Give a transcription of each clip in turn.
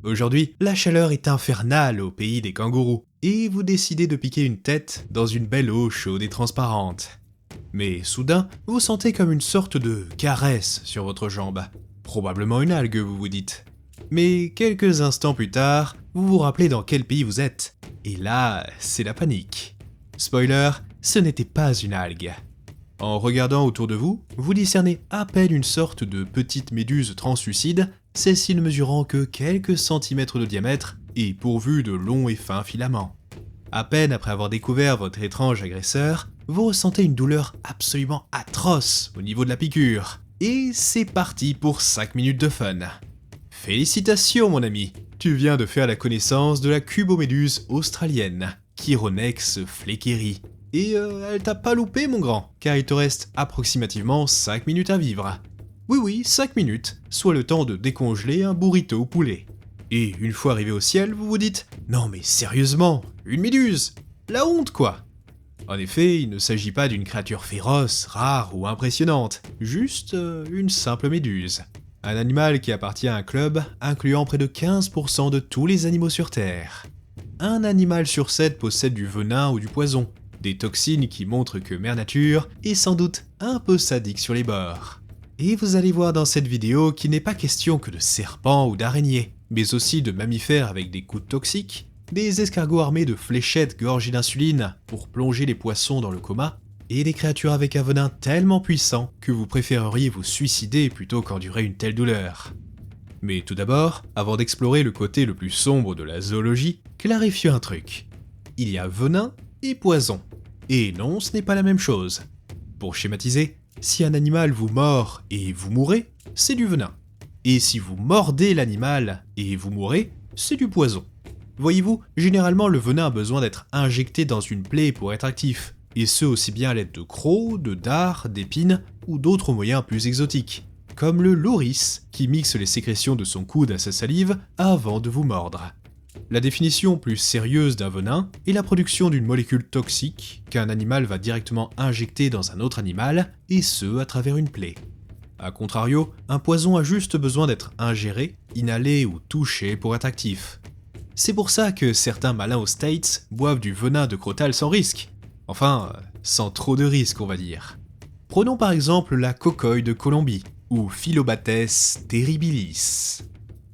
Aujourd'hui, la chaleur est infernale au pays des kangourous, et vous décidez de piquer une tête dans une belle eau chaude et transparente. Mais soudain, vous sentez comme une sorte de caresse sur votre jambe. Probablement une algue, vous vous dites. Mais quelques instants plus tard, vous vous rappelez dans quel pays vous êtes. Et là, c'est la panique. Spoiler, ce n'était pas une algue. En regardant autour de vous, vous discernez à peine une sorte de petite méduse translucide, celle-ci ne mesurant que quelques centimètres de diamètre et pourvue de longs et fins filaments. À peine après avoir découvert votre étrange agresseur, vous ressentez une douleur absolument atroce au niveau de la piqûre. Et c'est parti pour 5 minutes de fun. Félicitations mon ami, tu viens de faire la connaissance de la cuboméduse australienne, Chironex fleckeri. Et elle t'a pas loupé mon grand, car il te reste approximativement 5 minutes à vivre. Oui, 5 minutes, soit le temps de décongeler un burrito au poulet. Et une fois arrivé au ciel, vous vous dites « Non mais sérieusement, une méduse, la honte quoi !» En effet, il ne s'agit pas d'une créature féroce, rare ou impressionnante, juste une simple méduse. Un animal qui appartient à un club incluant près de 15% de tous les animaux sur Terre. Un animal sur 7 possède du venin ou du poison, des toxines qui montrent que Mère Nature est sans doute un peu sadique sur les bords. Et vous allez voir dans cette vidéo qu'il n'est pas question que de serpents ou d'araignées, mais aussi de mammifères avec des coups toxiques, des escargots armés de fléchettes gorgées d'insuline pour plonger les poissons dans le coma, et des créatures avec un venin tellement puissant que vous préféreriez vous suicider plutôt qu'endurer une telle douleur. Mais tout d'abord, avant d'explorer le côté le plus sombre de la zoologie, clarifions un truc. Il y a venin et poison. Et non, ce n'est pas la même chose. Pour schématiser, si un animal vous mord et vous mourrez, c'est du venin. Et si vous mordez l'animal et vous mourrez, c'est du poison. Voyez-vous, généralement le venin a besoin d'être injecté dans une plaie pour être actif, et ce aussi bien à l'aide de crocs, de dards, d'épines ou d'autres moyens plus exotiques, comme le loris qui mixe les sécrétions de son coude à sa salive avant de vous mordre. La définition plus sérieuse d'un venin est la production d'une molécule toxique qu'un animal va directement injecter dans un autre animal, et ce à travers une plaie. A contrario, un poison a juste besoin d'être ingéré, inhalé ou touché pour être actif. C'est pour ça que certains malins aux States boivent du venin de crotale sans risque. Enfin, sans trop de risque on va dire. Prenons par exemple la cocoille de Colombie, ou Phyllobates terribilis.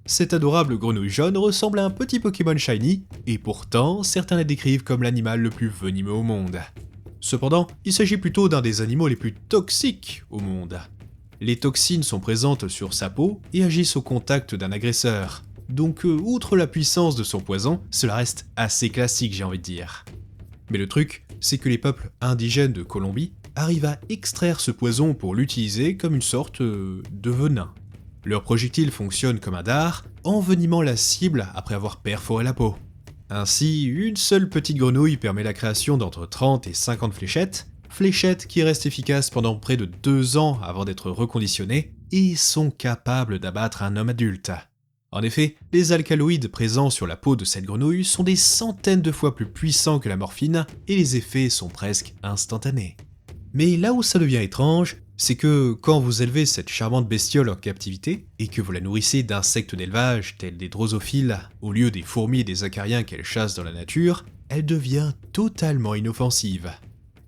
Cette adorable grenouille jaune ressemble à un petit Pokémon shiny, et pourtant certains la décrivent comme l'animal le plus venimeux au monde. Cependant, il s'agit plutôt d'un des animaux les plus toxiques au monde. Les toxines sont présentes sur sa peau et agissent au contact d'un agresseur. Donc outre la puissance de son poison, cela reste assez classique j'ai envie de dire. Mais le truc, c'est que les peuples indigènes de Colombie arrivent à extraire ce poison pour l'utiliser comme une sorte de venin. Leur projectile fonctionne comme un dard, envenimant la cible après avoir perforé la peau. Ainsi, une seule petite grenouille permet la création d'entre 30 et 50 fléchettes qui restent efficaces pendant près de 2 ans avant d'être reconditionnées et sont capables d'abattre un homme adulte. En effet, les alcaloïdes présents sur la peau de cette grenouille sont des centaines de fois plus puissants que la morphine et les effets sont presque instantanés. Mais là où ça devient étrange, c'est que quand vous élevez cette charmante bestiole en captivité et que vous la nourrissez d'insectes d'élevage tels des drosophiles au lieu des fourmis et des acariens qu'elle chasse dans la nature, elle devient totalement inoffensive.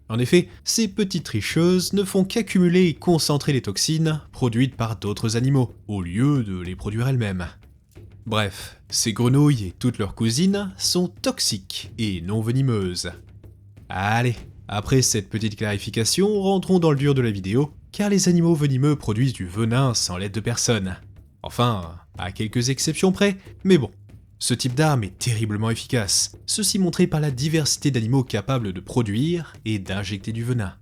En effet, ces petites tricheuses ne font qu'accumuler et concentrer les toxines produites par d'autres animaux, au lieu de les produire elles-mêmes. Bref, ces grenouilles et toutes leurs cousines sont toxiques et non venimeuses. Allez, après cette petite clarification, rentrons dans le dur de la vidéo, car les animaux venimeux produisent du venin sans l'aide de personne. Enfin, à quelques exceptions près, mais bon. Ce type d'arme est terriblement efficace, ceci montré par la diversité d'animaux capables de produire et d'injecter du venin.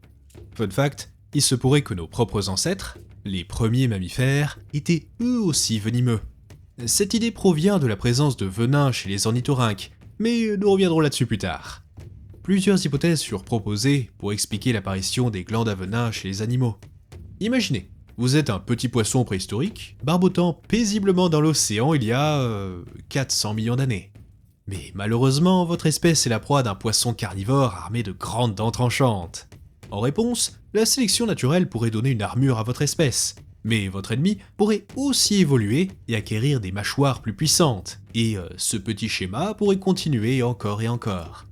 Fun fact, il se pourrait que nos propres ancêtres, les premiers mammifères, étaient eux aussi venimeux. Cette idée provient de la présence de venin chez les ornithorynques, mais nous reviendrons là-dessus plus tard. Plusieurs hypothèses furent proposées pour expliquer l'apparition des glandes à venin chez les animaux. Imaginez, vous êtes un petit poisson préhistorique, barbotant paisiblement dans l'océan il y a 400 millions d'années. Mais malheureusement, votre espèce est la proie d'un poisson carnivore armé de grandes dents tranchantes. En réponse, la sélection naturelle pourrait donner une armure à votre espèce. Mais votre ennemi pourrait aussi évoluer et acquérir des mâchoires plus puissantes, et ce petit schéma pourrait continuer encore et encore.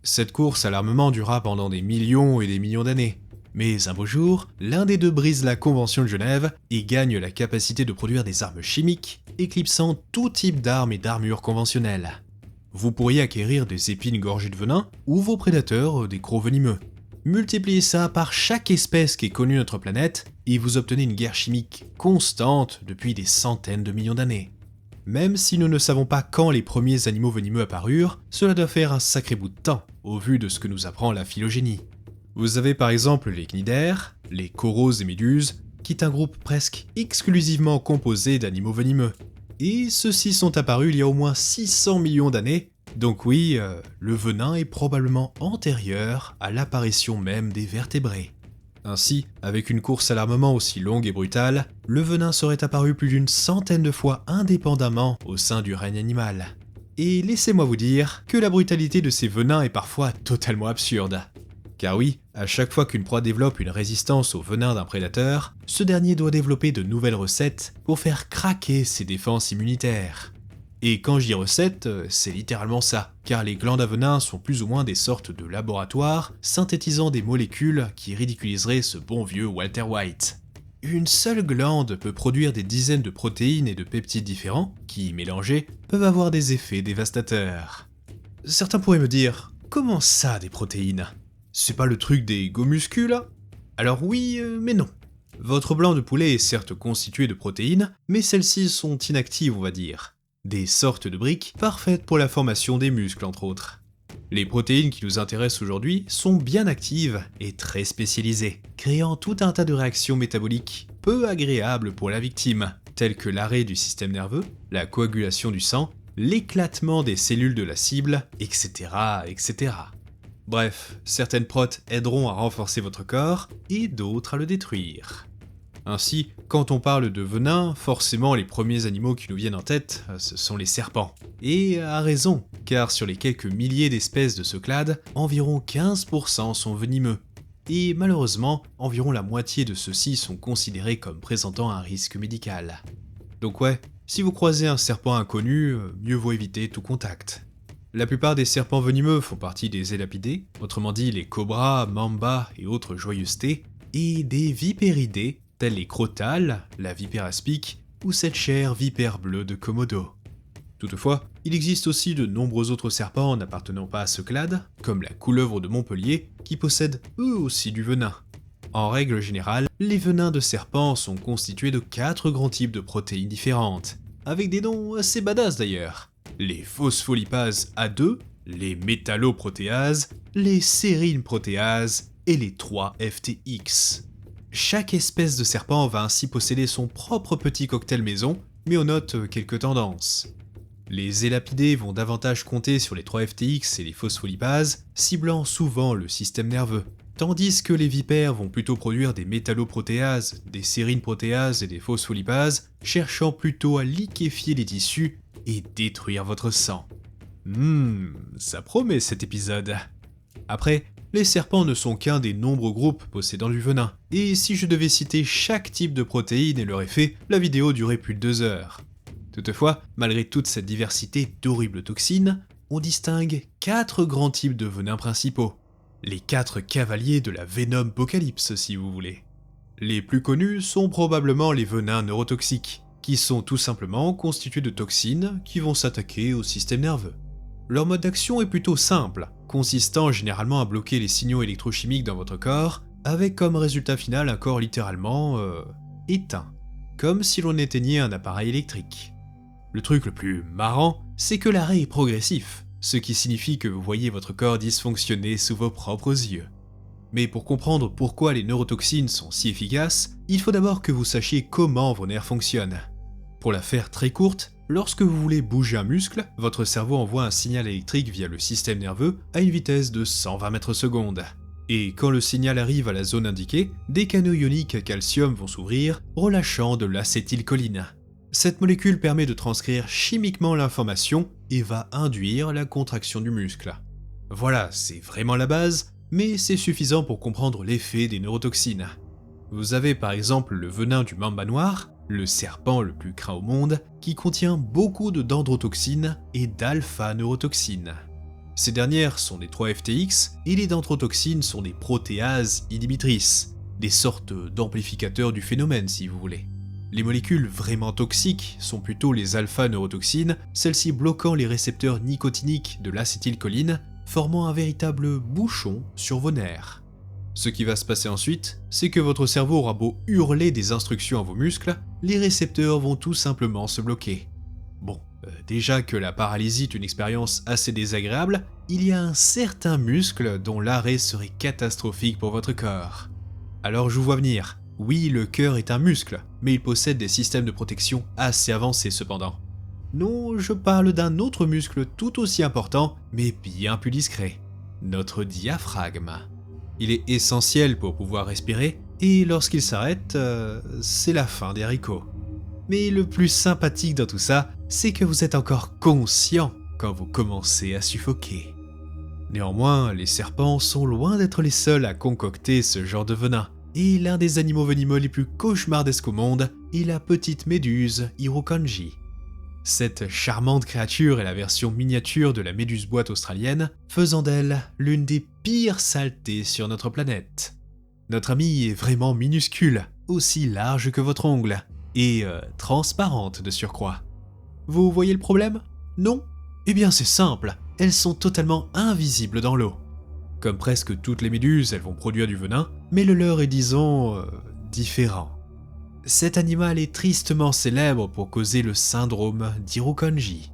Cette course à l'armement durera pendant des millions et des millions d'années. Mais un beau jour, l'un des deux brise la Convention de Genève et gagne la capacité de produire des armes chimiques, éclipsant tout type d'armes et d'armures conventionnelles. Vous pourriez acquérir des épines gorgées de venin, ou vos prédateurs des crocs venimeux. Multipliez ça par chaque espèce qui est connue notre planète, et vous obtenez une guerre chimique constante depuis des centaines de millions d'années. Même si nous ne savons pas quand les premiers animaux venimeux apparurent, cela doit faire un sacré bout de temps, au vu de ce que nous apprend la phylogénie. Vous avez par exemple les cnidaires, les coraux et méduses, qui est un groupe presque exclusivement composé d'animaux venimeux. Et ceux-ci sont apparus il y a au moins 600 millions d'années, donc oui, le venin est probablement antérieur à l'apparition même des vertébrés. Ainsi, avec une course à l'armement aussi longue et brutale, le venin serait apparu plus d'une centaine de fois indépendamment au sein du règne animal. Et laissez-moi vous dire que la brutalité de ces venins est parfois totalement absurde. Car oui, à chaque fois qu'une proie développe une résistance au venin d'un prédateur, ce dernier doit développer de nouvelles recettes pour faire craquer ses défenses immunitaires. Et quand je dis recettes, c'est littéralement ça, car les glandes à venin sont plus ou moins des sortes de laboratoires synthétisant des molécules qui ridiculiseraient ce bon vieux Walter White. Une seule glande peut produire des dizaines de protéines et de peptides différents qui, mélangés, peuvent avoir des effets dévastateurs. Certains pourraient me dire, comment ça des protéines ? C'est pas le truc des gomuscules là ? Alors oui, mais non. Votre blanc de poulet est certes constitué de protéines, mais celles-ci sont inactives on va dire. Des sortes de briques parfaites pour la formation des muscles entre autres. Les protéines qui nous intéressent aujourd'hui sont bien actives et très spécialisées, créant tout un tas de réactions métaboliques peu agréables pour la victime, telles que l'arrêt du système nerveux, la coagulation du sang, l'éclatement des cellules de la cible, etc., etc. Bref, certaines protes aideront à renforcer votre corps et d'autres à le détruire. Ainsi, quand on parle de venin, forcément les premiers animaux qui nous viennent en tête, ce sont les serpents. Et à raison, car sur les quelques milliers d'espèces de ce clade, environ 15% sont venimeux. Et malheureusement, environ la moitié de ceux-ci sont considérés comme présentant un risque médical. Donc ouais, si vous croisez un serpent inconnu, mieux vaut éviter tout contact. La plupart des serpents venimeux font partie des élapidés, autrement dit les cobras, mambas et autres joyeusetés, et des vipéridés, tels les crotales, la vipère aspic ou cette chère vipère bleue de Komodo. Toutefois, il existe aussi de nombreux autres serpents n'appartenant pas à ce clade, comme la couleuvre de Montpellier, qui possèdent eux aussi du venin. En règle générale, les venins de serpents sont constitués de 4 grands types de protéines différentes, avec des noms assez badass d'ailleurs. Les phospholipases A2, les métalloprotéases, les sérine-protéases et les 3-FTX. Chaque espèce de serpent va ainsi posséder son propre petit cocktail maison, mais on note quelques tendances. Les élapidés vont davantage compter sur les 3-FTX et les phospholipases, ciblant souvent le système nerveux, tandis que les vipères vont plutôt produire des métalloprotéases, des sérine-protéases et des phospholipases, cherchant plutôt à liquéfier les tissus et détruire votre sang. Ça promet cet épisode. Après, les serpents ne sont qu'un des nombreux groupes possédant du venin, et si je devais citer chaque type de protéine et leur effet, la vidéo durerait plus de 2 heures. Toutefois, malgré toute cette diversité d'horribles toxines, on distingue 4 grands types de venins principaux. Les 4 cavaliers de la Venompocalypse si vous voulez. Les plus connus sont probablement les venins neurotoxiques, qui sont tout simplement constitués de toxines qui vont s'attaquer au système nerveux. Leur mode d'action est plutôt simple, consistant généralement à bloquer les signaux électrochimiques dans votre corps, avec comme résultat final un corps littéralement éteint, comme si l'on éteignait un appareil électrique. Le truc le plus marrant, c'est que l'arrêt est progressif, ce qui signifie que vous voyez votre corps dysfonctionner sous vos propres yeux. Mais pour comprendre pourquoi les neurotoxines sont si efficaces, il faut d'abord que vous sachiez comment vos nerfs fonctionnent. Pour la faire très courte, lorsque vous voulez bouger un muscle, votre cerveau envoie un signal électrique via le système nerveux à une vitesse de 120 mètres secondes. Et quand le signal arrive à la zone indiquée, des canaux ioniques calcium vont s'ouvrir, relâchant de l'acétylcholine. Cette molécule permet de transcrire chimiquement l'information et va induire la contraction du muscle. Voilà, c'est vraiment la base, mais c'est suffisant pour comprendre l'effet des neurotoxines. Vous avez par exemple le venin du mamba noir, le serpent le plus craint au monde, qui contient beaucoup de dendrotoxines et d'alpha-neurotoxines. Ces dernières sont des 3-FTX et les dendrotoxines sont des protéases inhibitrices, des sortes d'amplificateurs du phénomène si vous voulez. Les molécules vraiment toxiques sont plutôt les alpha-neurotoxines, celles-ci bloquant les récepteurs nicotiniques de l'acétylcholine, formant un véritable bouchon sur vos nerfs. Ce qui va se passer ensuite, c'est que votre cerveau aura beau hurler des instructions à vos muscles, les récepteurs vont tout simplement se bloquer. Bon, déjà que la paralysie est une expérience assez désagréable, il y a un certain muscle dont l'arrêt serait catastrophique pour votre corps. Alors je vous vois venir, oui le cœur est un muscle, mais il possède des systèmes de protection assez avancés cependant. Non, je parle d'un autre muscle tout aussi important, mais bien plus discret, notre diaphragme. Il est essentiel pour pouvoir respirer, et lorsqu'il s'arrête, c'est la fin des haricots. Mais le plus sympathique dans tout ça, c'est que vous êtes encore conscient quand vous commencez à suffoquer. Néanmoins, les serpents sont loin d'être les seuls à concocter ce genre de venin, et l'un des animaux venimeux les plus cauchemardesques au monde est la petite méduse Irukandji. Cette charmante créature est la version miniature de la méduse boîte australienne, faisant d'elle l'une des pires saletés sur notre planète. Notre amie est vraiment minuscule, aussi large que votre ongle, et transparente de surcroît. Vous voyez le problème? Non? Eh bien c'est simple, elles sont totalement invisibles dans l'eau. Comme presque toutes les méduses, elles vont produire du venin, mais le leur est disons différent. Cet animal est tristement célèbre pour causer le syndrome d'Irukandji.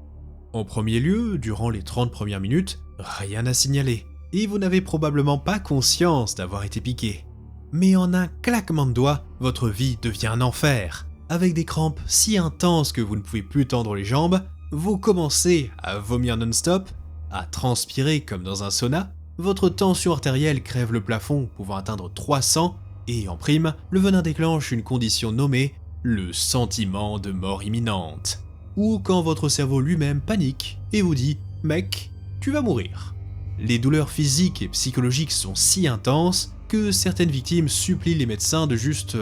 En premier lieu, durant les 30 premières minutes, rien à signaler, et vous n'avez probablement pas conscience d'avoir été piqué. Mais en un claquement de doigts, votre vie devient un enfer. Avec des crampes si intenses que vous ne pouvez plus tendre les jambes, vous commencez à vomir non-stop, à transpirer comme dans un sauna, votre tension artérielle crève le plafond pouvant atteindre 300, et en prime, le venin déclenche une condition nommée le sentiment de mort imminente, ou quand votre cerveau lui-même panique et vous dit « mec, tu vas mourir ». Les douleurs physiques et psychologiques sont si intenses que certaines victimes supplient les médecins de juste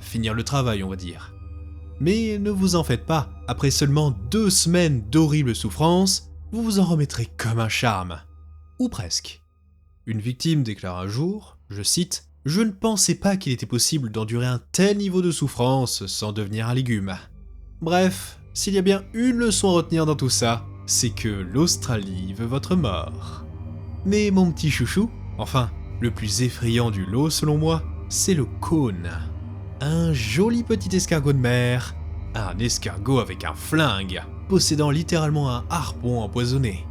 finir le travail on va dire. Mais ne vous en faites pas, après seulement 2 semaines d'horribles souffrances, vous vous en remettrez comme un charme. Ou presque. Une victime déclare un jour, je cite, « Je ne pensais pas qu'il était possible d'endurer un tel niveau de souffrance sans devenir un légume. » Bref, s'il y a bien une leçon à retenir dans tout ça, c'est que l'Australie veut votre mort. Mais mon petit chouchou, enfin, le plus effrayant du lot selon moi, c'est le cône. Un joli petit escargot de mer, un escargot avec un flingue, possédant littéralement un harpon empoisonné.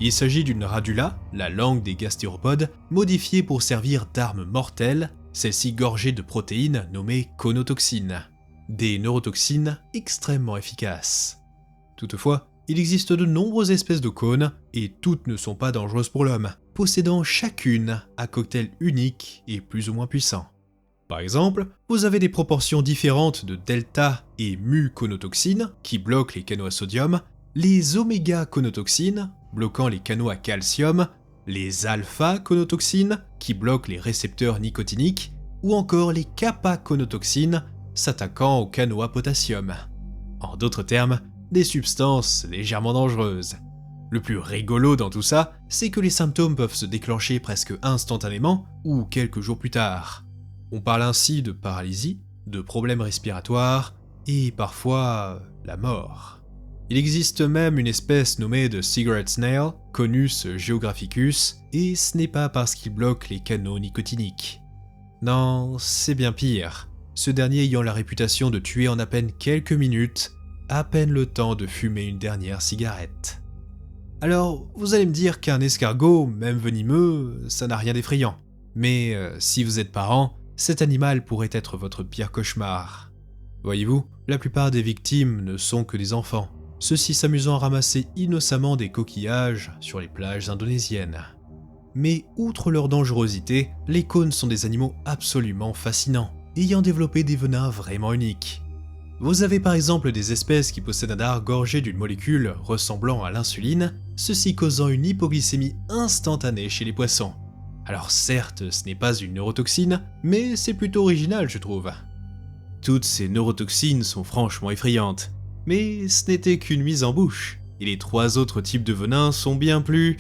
Il s'agit d'une radula, la langue des gastéropodes, modifiée pour servir d'arme mortelle, celle-ci gorgée de protéines nommées conotoxines, des neurotoxines extrêmement efficaces. Toutefois, il existe de nombreuses espèces de cônes, et toutes ne sont pas dangereuses pour l'homme, possédant chacune un cocktail unique et plus ou moins puissant. Par exemple, vous avez des proportions différentes de delta et mu conotoxines qui bloquent les canaux à sodium, les oméga conotoxines bloquant les canaux à calcium, les alpha conotoxines qui bloquent les récepteurs nicotiniques, ou encore les kappa conotoxines s'attaquant aux canaux à potassium. En d'autres termes, des substances légèrement dangereuses. Le plus rigolo dans tout ça, c'est que les symptômes peuvent se déclencher presque instantanément ou quelques jours plus tard. On parle ainsi de paralysie, de problèmes respiratoires et parfois la mort. Il existe même une espèce nommée de cigarette snail, Conus geographicus, et ce n'est pas parce qu'il bloque les canaux nicotiniques. Non, c'est bien pire, ce dernier ayant la réputation de tuer en à peine quelques minutes, à peine le temps de fumer une dernière cigarette. Alors, vous allez me dire qu'un escargot, même venimeux, ça n'a rien d'effrayant. Mais si vous êtes parent, cet animal pourrait être votre pire cauchemar. Voyez-vous, la plupart des victimes ne sont que des enfants, ceux-ci s'amusant à ramasser innocemment des coquillages sur les plages indonésiennes. Mais outre leur dangerosité, les cônes sont des animaux absolument fascinants, ayant développé des venins vraiment uniques. Vous avez par exemple des espèces qui possèdent un dard gorgé d'une molécule ressemblant à l'insuline, ceci causant une hypoglycémie instantanée chez les poissons. Alors certes, ce n'est pas une neurotoxine, mais c'est plutôt original je trouve. Toutes ces neurotoxines sont franchement effrayantes, mais ce n'était qu'une mise en bouche, et les 3 autres types de venins sont bien plus...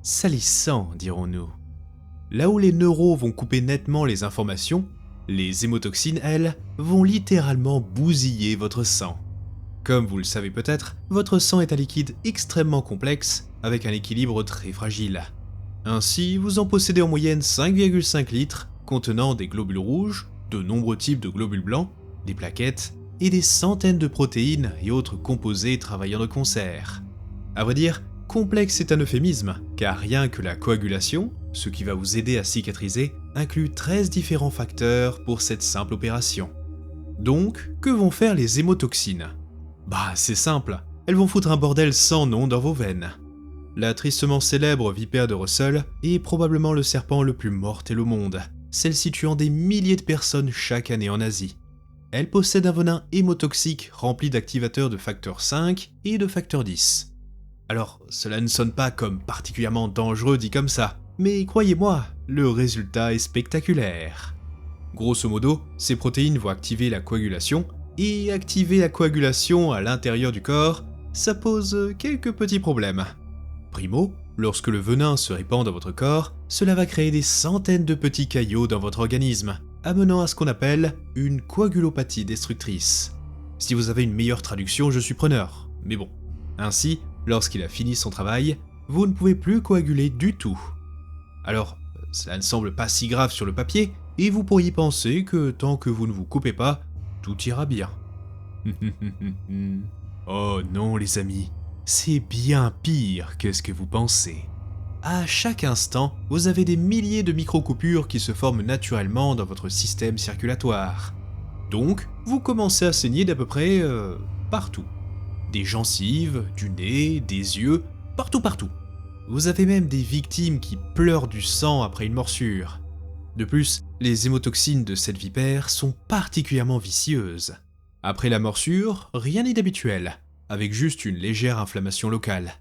salissants, dirons-nous. Là où les neuros vont couper nettement les informations, les hémotoxines, elles, vont littéralement bousiller votre sang. Comme vous le savez peut-être, votre sang est un liquide extrêmement complexe, avec un équilibre très fragile. Ainsi, vous en possédez en moyenne 5,5 litres, contenant des globules rouges, de nombreux types de globules blancs, des plaquettes, et des centaines de protéines et autres composés travaillant de concert. À vrai dire, complexe est un euphémisme, car rien que la coagulation, ce qui va vous aider à cicatriser, inclut 13 différents facteurs pour cette simple opération. Donc, que vont faire les hémotoxines? Bah, c'est simple, elles vont foutre un bordel sans nom dans vos veines. La tristement célèbre vipère de Russell est probablement le serpent le plus mortel au monde, celle-ci tuant des milliers de personnes chaque année en Asie. Elle possède un venin hémotoxique rempli d'activateurs de facteur 5 et de facteur 10. Alors, cela ne sonne pas comme particulièrement dangereux dit comme ça, mais croyez-moi, le résultat est spectaculaire. Grosso modo, ces protéines vont activer la coagulation, et activer la coagulation à l'intérieur du corps, ça pose quelques petits problèmes. Primo, lorsque le venin se répand dans votre corps, cela va créer des centaines de petits caillots dans votre organisme, amenant à ce qu'on appelle une coagulopathie destructrice. Si vous avez une meilleure traduction, je suis preneur, mais bon. Ainsi, lorsqu'il a fini son travail, vous ne pouvez plus coaguler du tout. Alors, cela ne semble pas si grave sur le papier, et vous pourriez penser que tant que vous ne vous coupez pas, tout ira bien. Oh non les amis, c'est bien pire que ce que vous pensez. À chaque instant, vous avez des milliers de micro-coupures qui se forment naturellement dans votre système circulatoire. Donc, vous commencez à saigner d'à peu près partout. Des gencives, du nez, des yeux, partout. Vous avez même des victimes qui pleurent du sang après une morsure. De plus, les hémotoxines de cette vipère sont particulièrement vicieuses. Après la morsure, rien n'est d'habituel, avec juste une légère inflammation locale.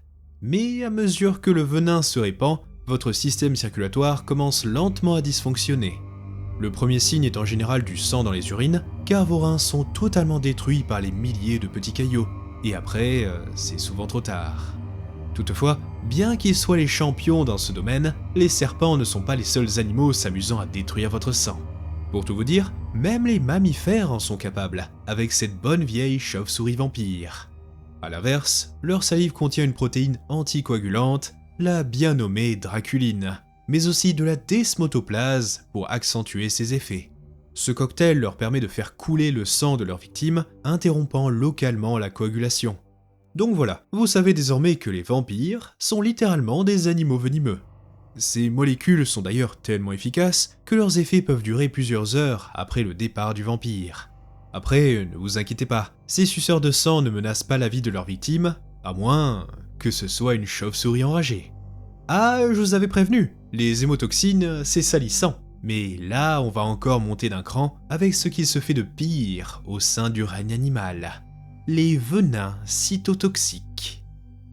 Mais à mesure que le venin se répand, votre système circulatoire commence lentement à dysfonctionner. Le premier signe est en général du sang dans les urines, car vos reins sont totalement détruits par les milliers de petits caillots, et après, c'est souvent trop tard. Toutefois, bien qu'ils soient les champions dans ce domaine, les serpents ne sont pas les seuls animaux s'amusant à détruire votre sang. Pour tout vous dire, même les mammifères en sont capables, avec cette bonne vieille chauve-souris vampire. A l'inverse, leur salive contient une protéine anticoagulante, la bien nommée draculine, mais aussi de la desmotoplase pour accentuer ses effets. Ce cocktail leur permet de faire couler le sang de leurs victimes, interrompant localement la coagulation. Donc voilà, vous savez désormais que les vampires sont littéralement des animaux venimeux. Ces molécules sont d'ailleurs tellement efficaces que leurs effets peuvent durer plusieurs heures après le départ du vampire. Après, ne vous inquiétez pas, ces suceurs de sang ne menacent pas la vie de leurs victimes, à moins que ce soit une chauve-souris enragée. Ah, je vous avais prévenu, les hémotoxines, c'est salissant. Mais là, on va encore monter d'un cran avec ce qu'il se fait de pire au sein du règne animal. Les venins cytotoxiques.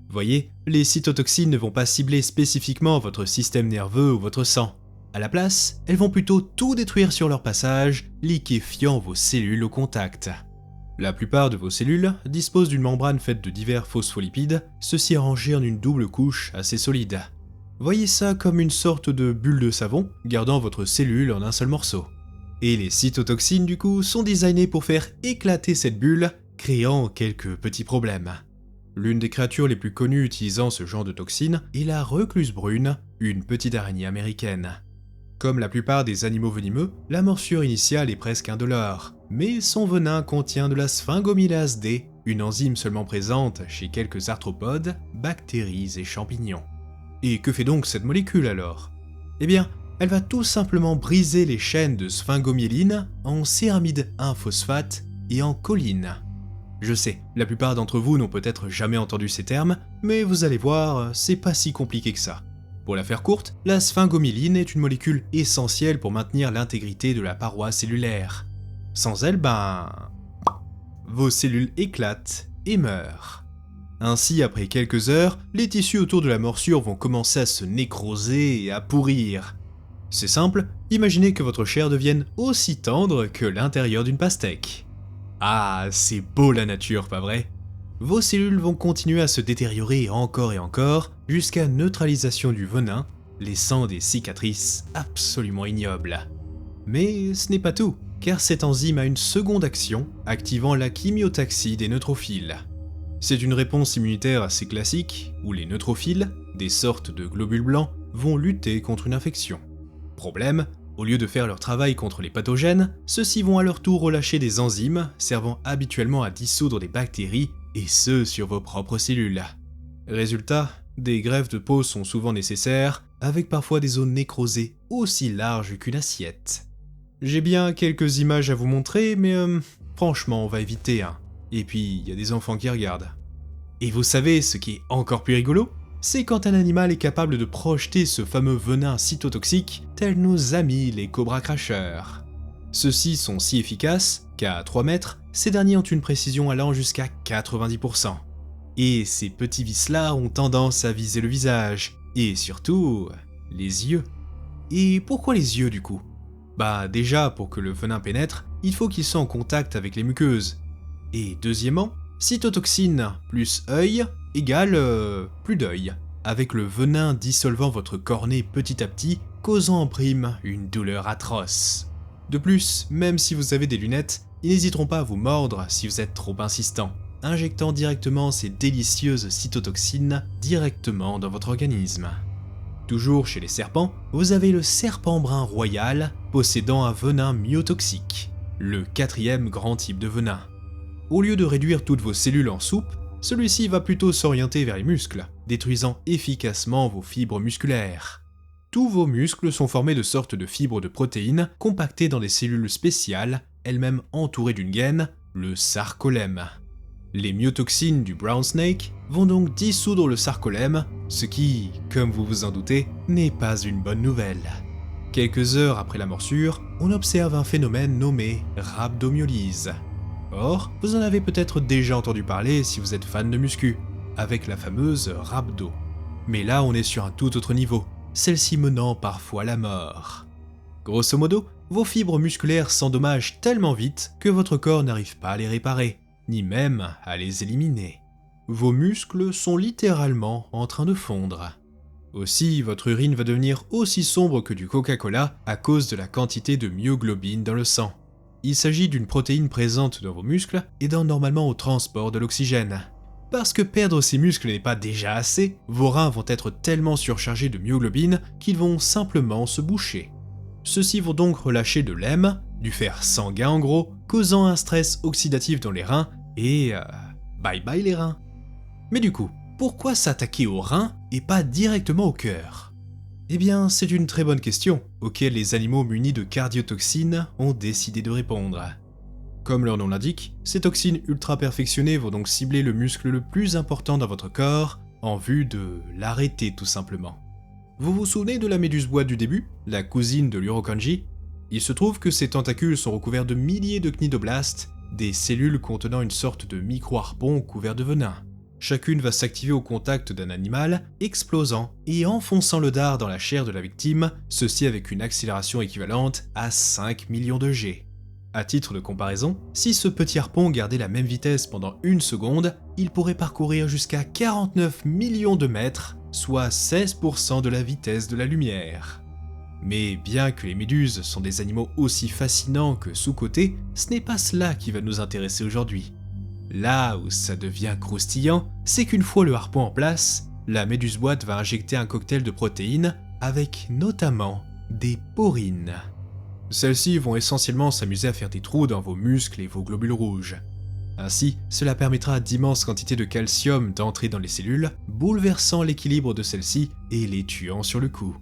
Voyez, les cytotoxines ne vont pas cibler spécifiquement votre système nerveux ou votre sang. À la place, elles vont plutôt tout détruire sur leur passage, liquéfiant vos cellules au contact. La plupart de vos cellules disposent d'une membrane faite de divers phospholipides, ceci arrangé en une double couche assez solide. Voyez ça comme une sorte de bulle de savon, gardant votre cellule en un seul morceau. Et les cytotoxines du coup sont designées pour faire éclater cette bulle, créant quelques petits problèmes. L'une des créatures les plus connues utilisant ce genre de toxines est la recluse brune, une petite araignée américaine. Comme la plupart des animaux venimeux, la morsure initiale est presque indolore, mais son venin contient de la sphingomylase D, une enzyme seulement présente chez quelques arthropodes, bactéries et champignons. Et que fait donc cette molécule alors? Eh bien, elle va tout simplement briser les chaînes de sphingomyéline en céramide 1-phosphate et en choline. Je sais, la plupart d'entre vous n'ont peut-être jamais entendu ces termes, mais vous allez voir, c'est pas si compliqué que ça. Pour la faire courte, la sphingomyéline est une molécule essentielle pour maintenir l'intégrité de la paroi cellulaire. Sans elle, vos cellules éclatent et meurent. Ainsi, après quelques heures, les tissus autour de la morsure vont commencer à se nécroser et à pourrir. C'est simple, imaginez que votre chair devienne aussi tendre que l'intérieur d'une pastèque. Ah, c'est beau la nature, pas vrai? Vos cellules vont continuer à se détériorer encore et encore, jusqu'à neutralisation du venin, laissant des cicatrices absolument ignobles. Mais ce n'est pas tout, car cette enzyme a une seconde action, activant la chymiotaxie des neutrophiles. C'est une réponse immunitaire assez classique, où les neutrophiles, des sortes de globules blancs, vont lutter contre une infection. Problème, au lieu de faire leur travail contre les pathogènes, ceux-ci vont à leur tour relâcher des enzymes servant habituellement à dissoudre des bactéries, et ce sur vos propres cellules. Résultat, des greffes de peau sont souvent nécessaires, avec parfois des zones nécrosées aussi larges qu'une assiette. J'ai bien quelques images à vous montrer, mais franchement, on va éviter, hein. Et puis, il y a des enfants qui regardent. Et vous savez ce qui est encore plus rigolo? C'est quand un animal est capable de projeter ce fameux venin cytotoxique, tels nos amis les cobras cracheurs. Ceux-ci sont si efficaces qu'à 3 mètres, ces derniers ont une précision allant jusqu'à 90%. Et ces petits vis-là ont tendance à viser le visage, et surtout, les yeux. Et pourquoi les yeux du coup? Bah déjà, pour que le venin pénètre, il faut qu'il soit en contact avec les muqueuses. Et deuxièmement, cytotoxine plus œil égale plus d'œil, avec le venin dissolvant votre cornée petit à petit, causant en prime une douleur atroce. De plus, même si vous avez des lunettes, ils n'hésiteront pas à vous mordre si vous êtes trop insistant, injectant directement ces délicieuses cytotoxines directement dans votre organisme. Toujours chez les serpents, vous avez le serpent brun royal possédant un venin myotoxique, le 4e grand type de venin. Au lieu de réduire toutes vos cellules en soupe, celui-ci va plutôt s'orienter vers les muscles, détruisant efficacement vos fibres musculaires. Tous vos muscles sont formés de sortes de fibres de protéines compactées dans des cellules spéciales, elles-mêmes entourées d'une gaine, le sarcolème. Les myotoxines du brown snake vont donc dissoudre le sarcolème, ce qui, comme vous vous en doutez, n'est pas une bonne nouvelle. Quelques heures après la morsure, on observe un phénomène nommé rhabdomyolyse. Or, vous en avez peut-être déjà entendu parler si vous êtes fan de muscu, avec la fameuse rhabdo. Mais là, on est sur un tout autre niveau, celle-ci menant parfois à la mort. Grosso modo, vos fibres musculaires s'endommagent tellement vite que votre corps n'arrive pas à les réparer, ni même à les éliminer. Vos muscles sont littéralement en train de fondre. Aussi, votre urine va devenir aussi sombre que du Coca-Cola à cause de la quantité de myoglobine dans le sang. Il s'agit d'une protéine présente dans vos muscles, aidant normalement au transport de l'oxygène. Parce que perdre ces muscles n'est pas déjà assez, vos reins vont être tellement surchargés de myoglobine qu'ils vont simplement se boucher. Ceux-ci vont donc relâcher de l'hème, du fer sanguin en gros, causant un stress oxydatif dans les reins et bye bye les reins. Mais du coup, pourquoi s'attaquer aux reins et pas directement au cœur? Eh bien, c'est une très bonne question, auquel les animaux munis de cardiotoxines ont décidé de répondre. Comme leur nom l'indique, ces toxines ultra perfectionnées vont donc cibler le muscle le plus important dans votre corps, en vue de l'arrêter tout simplement. Vous vous souvenez de la méduse boîte du début, la cousine de l'urokanji? Il se trouve que ses tentacules sont recouverts de milliers de cnidoblastes, des cellules contenant une sorte de micro-harpon couvert de venin. Chacune va s'activer au contact d'un animal, explosant et enfonçant le dard dans la chair de la victime, ceci avec une accélération équivalente à 5 millions de G. À titre de comparaison, si ce petit harpon gardait la même vitesse pendant 1 seconde, il pourrait parcourir jusqu'à 49 millions de mètres, soit 16% de la vitesse de la lumière. Mais bien que les méduses sont des animaux aussi fascinants que sous-cotés, ce n'est pas cela qui va nous intéresser aujourd'hui. Là où ça devient croustillant, c'est qu'une fois le harpon en place, la méduse boîte va injecter un cocktail de protéines avec notamment des porines. Celles-ci vont essentiellement s'amuser à faire des trous dans vos muscles et vos globules rouges. Ainsi, cela permettra à d'immenses quantités de calcium d'entrer dans les cellules, bouleversant l'équilibre de celles-ci et les tuant sur le coup.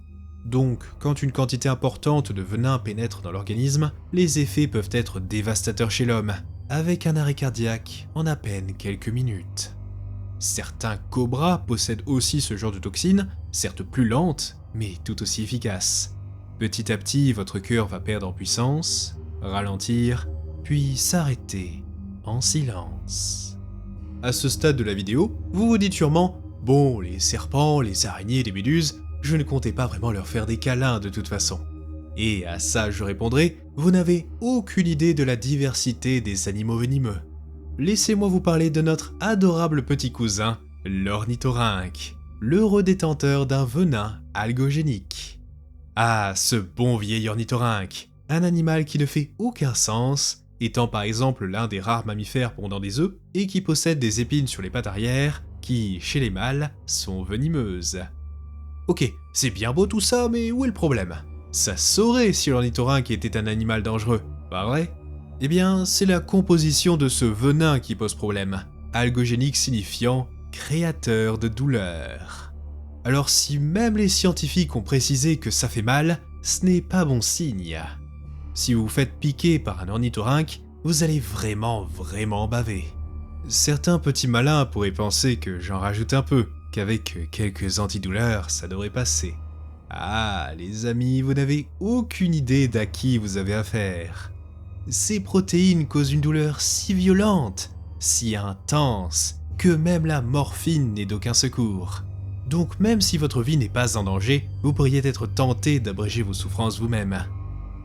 Donc, quand une quantité importante de venin pénètre dans l'organisme, les effets peuvent être dévastateurs chez l'homme, avec un arrêt cardiaque en à peine quelques minutes. Certains cobras possèdent aussi ce genre de toxines, certes plus lentes, mais tout aussi efficaces. Petit à petit, votre cœur va perdre en puissance, ralentir, puis s'arrêter en silence. À ce stade de la vidéo, vous vous dites sûrement « Bon, les serpents, les araignées, les méduses, je ne comptais pas vraiment leur faire des câlins de toute façon. » Et à ça je répondrai « Vous n'avez aucune idée de la diversité des animaux venimeux. » Laissez-moi vous parler de notre adorable petit cousin, l'ornithorynque, l'heureux détenteur d'un venin algogénique. Ah, ce bon vieil ornithorynque, un animal qui ne fait aucun sens, étant par exemple l'un des rares mammifères pondant des œufs et qui possède des épines sur les pattes arrière qui, chez les mâles, sont venimeuses. Ok, c'est bien beau tout ça, mais où est le problème? Ça saurait si l'ornithorynque était un animal dangereux, pas vrai? Eh bien, c'est la composition de ce venin qui pose problème, algogénique signifiant créateur de douleur. Alors si même les scientifiques ont précisé que ça fait mal, ce n'est pas bon signe. Si vous vous faites piquer par un ornithorynque, vous allez vraiment baver. Certains petits malins pourraient penser que j'en rajoute un peu, qu'avec quelques antidouleurs, ça devrait passer. Ah, les amis, vous n'avez aucune idée d'à qui vous avez affaire. Ces protéines causent une douleur si violente, si intense, que même la morphine n'est d'aucun secours. Donc même si votre vie n'est pas en danger, vous pourriez être tenté d'abréger vos souffrances vous-même.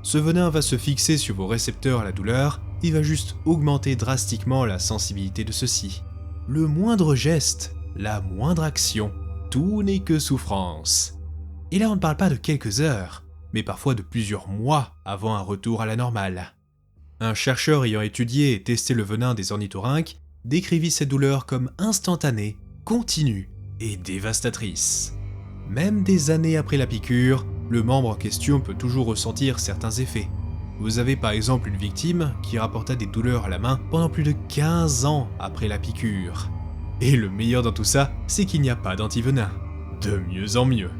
Ce venin va se fixer sur vos récepteurs à la douleur et va juste augmenter drastiquement la sensibilité de ceux-ci. Le moindre geste, la moindre action, tout n'est que souffrance. Et là on ne parle pas de quelques heures, mais parfois de plusieurs mois avant un retour à la normale. Un chercheur ayant étudié et testé le venin des ornithorynques décrivit cette douleur comme instantanée, continue et dévastatrice. Même des années après la piqûre, le membre en question peut toujours ressentir certains effets. Vous avez par exemple une victime qui rapporta des douleurs à la main pendant plus de 15 ans après la piqûre. Et le meilleur dans tout ça, c'est qu'il n'y a pas d'antivenin. De mieux en mieux.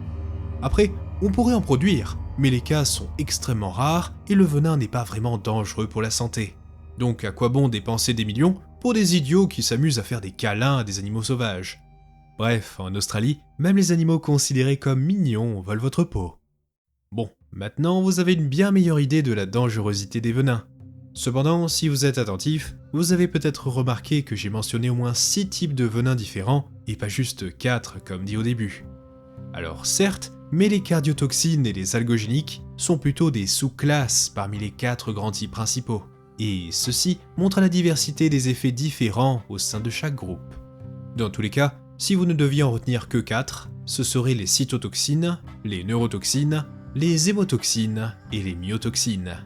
Après, on pourrait en produire, mais les cas sont extrêmement rares et le venin n'est pas vraiment dangereux pour la santé. Donc à quoi bon dépenser des millions pour des idiots qui s'amusent à faire des câlins à des animaux sauvages? Bref, en Australie, même les animaux considérés comme mignons veulent votre peau. Bon, maintenant vous avez une bien meilleure idée de la dangerosité des venins. Cependant, si vous êtes attentif, vous avez peut-être remarqué que j'ai mentionné au moins 6 types de venins différents et pas juste 4 comme dit au début. Alors certes, mais les cardiotoxines et les algogéniques sont plutôt des sous-classes parmi les 4 grands types principaux. Et ceci montre la diversité des effets différents au sein de chaque groupe. Dans tous les cas, si vous ne deviez en retenir que 4, ce seraient les cytotoxines, les neurotoxines, les hémotoxines et les myotoxines.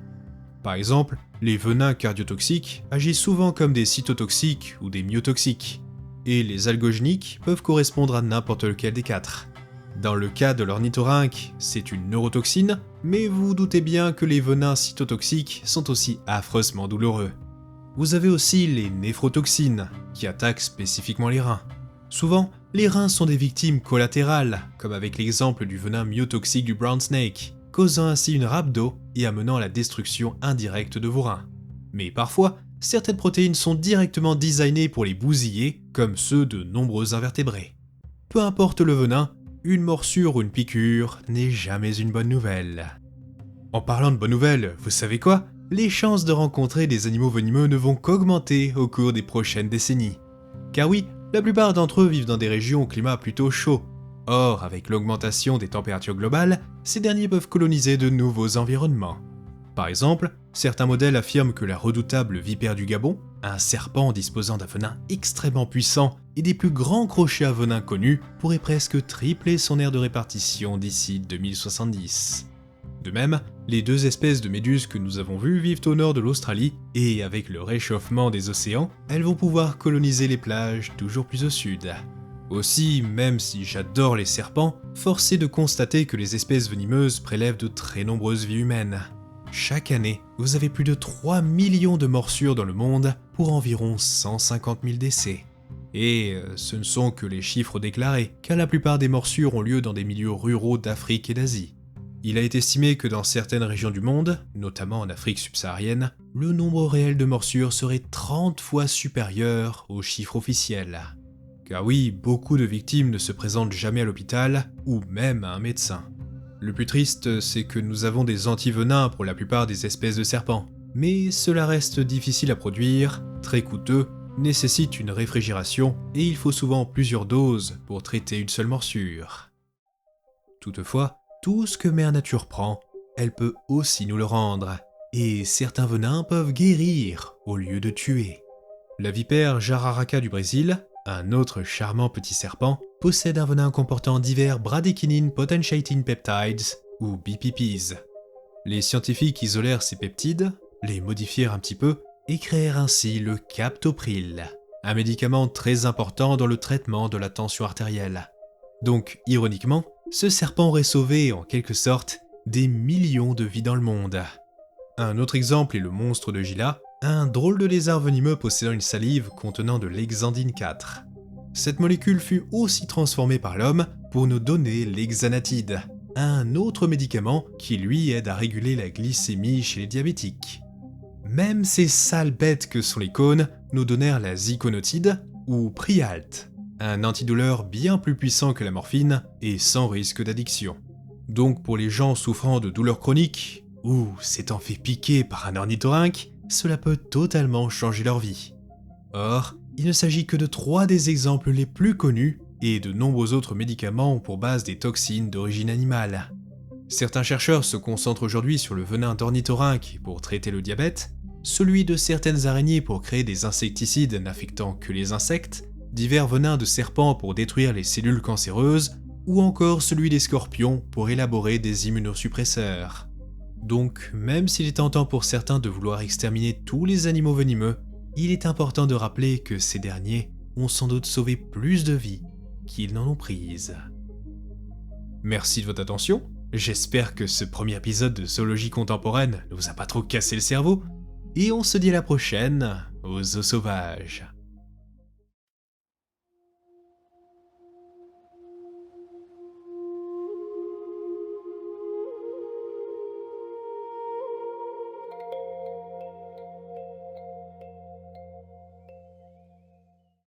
Par exemple, les venins cardiotoxiques agissent souvent comme des cytotoxiques ou des myotoxiques, et les algogéniques peuvent correspondre à n'importe lequel des 4. Dans le cas de l'ornithorynque, c'est une neurotoxine, mais vous vous doutez bien que les venins cytotoxiques sont aussi affreusement douloureux. Vous avez aussi les néphrotoxines, qui attaquent spécifiquement les reins. Souvent, les reins sont des victimes collatérales, comme avec l'exemple du venin myotoxique du brown snake, causant ainsi une râpe d'eau et amenant à la destruction indirecte de vos reins. Mais parfois, certaines protéines sont directement designées pour les bousiller, comme ceux de nombreux invertébrés. Peu importe le venin, une morsure ou une piqûre n'est jamais une bonne nouvelle. En parlant de bonnes nouvelles, vous savez quoi? Les chances de rencontrer des animaux venimeux ne vont qu'augmenter au cours des prochaines décennies. Car oui, la plupart d'entre eux vivent dans des régions au climat plutôt chaud. Or, avec l'augmentation des températures globales, ces derniers peuvent coloniser de nouveaux environnements. Par exemple, certains modèles affirment que la redoutable vipère du Gabon, un serpent disposant d'un venin extrêmement puissant et des plus grands crochets à venin connus, pourrait presque tripler son aire de répartition d'ici 2070. De même, les 2 espèces de méduses que nous avons vues vivent au nord de l'Australie, et avec le réchauffement des océans, elles vont pouvoir coloniser les plages toujours plus au sud. Aussi, même si j'adore les serpents, force est de constater que les espèces venimeuses prélèvent de très nombreuses vies humaines. Chaque année, vous avez plus de 3 millions de morsures dans le monde pour environ 150 000 décès. Et ce ne sont que les chiffres déclarés, car la plupart des morsures ont lieu dans des milieux ruraux d'Afrique et d'Asie. Il a été estimé que dans certaines régions du monde, notamment en Afrique subsaharienne, le nombre réel de morsures serait 30 fois supérieur aux chiffres officiels. Car oui, beaucoup de victimes ne se présentent jamais à l'hôpital, ou même à un médecin. Le plus triste, c'est que nous avons des antivenins pour la plupart des espèces de serpents, mais cela reste difficile à produire, très coûteux, nécessitent une réfrigération et il faut souvent plusieurs doses pour traiter une seule morsure. Toutefois, tout ce que Mère Nature prend, elle peut aussi nous le rendre, et certains venins peuvent guérir au lieu de tuer. La vipère Jararaca du Brésil, un autre charmant petit serpent, possède un venin comportant divers bradykinin potentiating peptides, ou BPPs. Les scientifiques isolèrent ces peptides, les modifièrent un petit peu, et créèrent ainsi le captopril, un médicament très important dans le traitement de la tension artérielle. Donc, ironiquement, ce serpent aurait sauvé, en quelque sorte, des millions de vies dans le monde. Un autre exemple est le monstre de Gila, un drôle de lézard venimeux possédant une salive contenant de l'hexandine 4. Cette molécule fut aussi transformée par l'homme pour nous donner l'hexanatide, un autre médicament qui lui aide à réguler la glycémie chez les diabétiques. Même ces sales bêtes que sont les cônes nous donnèrent la ziconotide ou Prialt, un antidouleur bien plus puissant que la morphine et sans risque d'addiction. Donc pour les gens souffrant de douleurs chroniques ou s'étant fait piquer par un ornithorynque, cela peut totalement changer leur vie. Or, il ne s'agit que de 3 des exemples les plus connus et de nombreux autres médicaments ont pour base des toxines d'origine animale. Certains chercheurs se concentrent aujourd'hui sur le venin d'ornithorynque pour traiter le diabète, celui de certaines araignées pour créer des insecticides n'affectant que les insectes, divers venins de serpents pour détruire les cellules cancéreuses, ou encore celui des scorpions pour élaborer des immunosuppresseurs. Donc, même s'il est tentant pour certains de vouloir exterminer tous les animaux venimeux, il est important de rappeler que ces derniers ont sans doute sauvé plus de vies qu'ils n'en ont prises. Merci de votre attention, j'espère que ce premier épisode de Zoologie contemporaine ne vous a pas trop cassé le cerveau, et on se dit à la prochaine aux Zoos sauvages.